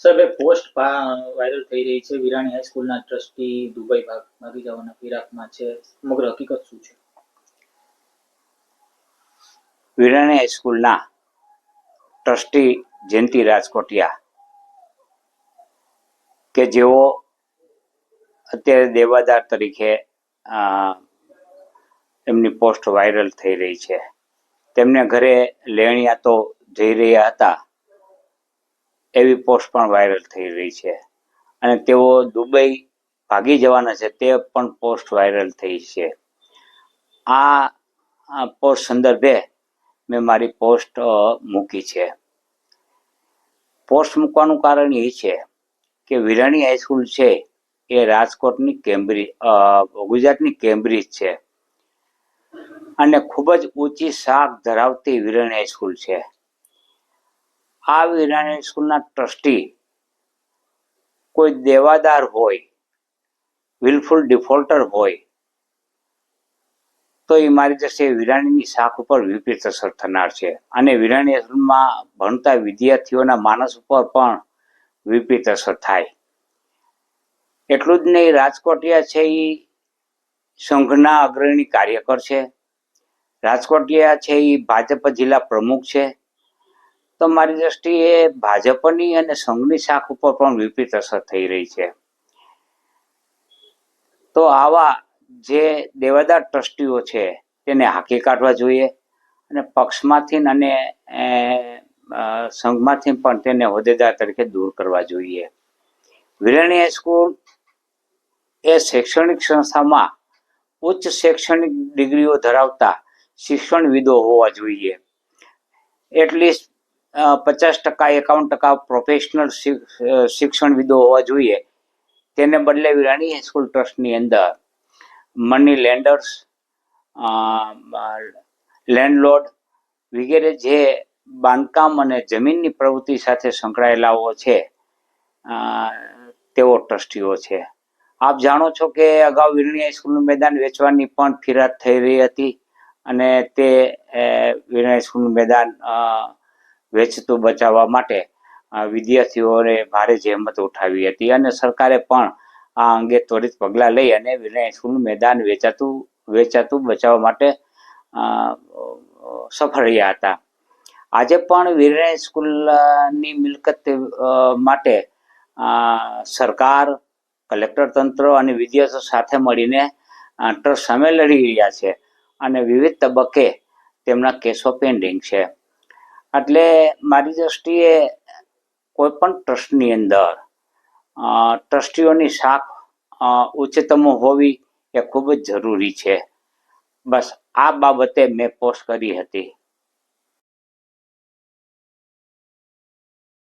સાહેબ, એક post viral થઈ રહી છે. વિરાણી હાઈસ્કૂલના ટ્રસ્ટી દુબઈ ભાગી જવાના ફિરાકમાં છે. સમગ્ર હકીકત શું છે? વિરાણી હાઈસ્કૂલના ટ્રસ્ટી જયંતિ રાજકોટિયા કે જેઓ અત્યારે દેવાદાર તરીકે એમની પોસ્ટ વાયરલ થઈ રહી છે. તેમને ઘરે લેણિયા તો જઈ રહ્યા હતા એવી પોસ્ટ પણ વાયરલ થઈ રહી છે, અને તેઓ દુબઈ ભાગી જવાના છે તે પણ પોસ્ટ વાયરલ થઈ છે. આ પોસ્ટ સંદર્ભે મેં મારી પોસ્ટ મૂકી છે. પોસ્ટ મૂકવાનું કારણ એ છે કે વિરાણી હાઈસ્કૂલ છે એ રાજકોટની ગુજરાતની કેમ્બ્રિજ છે, અને ખૂબ જ ઊંચી શાખ ધરાવતી વિરાણી હાઈસ્કૂલ છે. આ વિરાણી હાઈસ્કૂલના ટ્રસ્ટી કોઈ દેવાદાર હોય, વિલફુલ ડિફોલ્ટર હોય, તો એ મારી દ્રષ્ટિએ વિરાણીની શાખ ઉપર વિપરીત અસર થનાર છે, અને વિરાણી હાઈસ્કૂલમાં ભણતા વિદ્યાર્થીઓના માનસ ઉપર પણ વિપરીત અસર થાય. એટલું જ નહીં, રાજકોટિયા છે એ સંઘના અગ્રણી કાર્યકર છે. રાજકોટિયા છે એ ભાજપ જિલ્લા પ્રમુખ છે. તો મારી દ્રષ્ટિએ ભાજપની અને સંઘની શાખ ઉપર પણ વિપરીત અસર થઈ રહી છે. તો આવા જે દેવાદાર ટ્રસ્ટીઓ છે તેને હાંકી કાઢવા જોઈએ, અને પક્ષમાંથી અને સંઘમાંથી પણ તેને હોદ્દેદાર તરીકે દૂર કરવા જોઈએ. વિરાણી હાઈસ્કૂલ એ શૈક્ષણિક સંસ્થામાં ઉચ્ચ શૈક્ષણિક ડિગ્રીઓ ધરાવતા શિક્ષણવિદો હોવા જોઈએ. એટલીસ્ટ 50%, 51% પ્રોફેશનલ શિક્ષણવિદો હોવા જોઈએ. તેને બદલે વિરાણી હાઈસ્કૂલ ટ્રસ્ટની અંદર મની લેન્ડર્સ, લેન્ડલોર્ડ વગેરે જે બાંધકામ અને જમીનની પ્રવૃત્તિ સાથે સંકળાયેલાઓ છે તેઓ ટ્રસ્ટીઓ છે. આપ જાણો છો કે અગાઉ વિરાણી હાઈસ્કૂલનું મેદાન વેચવાની પણ ફરિયાદ થઈ રહી હતી, અને તે વિરાણી હાઈસ્કૂલનું મેદાન વેચતું બચાવવા માટે વિદ્યાર્થીઓને ભારે જહેમત ઉઠાવી હતી, અને સરકારે પણ આ અંગે ત્વરિત પગલાં લઈ અને વિરાણી હાઈસ્કૂલનું મેદાન વેચાતું બચાવવા માટે સફળ રહ્યા હતા. આજે પણ વિરાણી હાઈસ્કૂલની મિલકત માટે સરકાર, કલેક્ટર તંત્ર અને વિદ્યાર્થીઓ સાથે મળીને ટ્રસ્ટ સામે લડી રહ્યા છે, અને વિવિધ તબક્કે તેમના કેસો પેન્ડિંગ છે. એટલે મારી દ્રષ્ટિએ કોઈ પણ ટ્રસ્ટની અંદર ટ્રસ્ટીઓની શાખ ઉચ્ચતમ હોવી એ ખૂબ જ જરૂરી છે. બસ આ બાબતે મેં પોસ્ટ કરી હતી.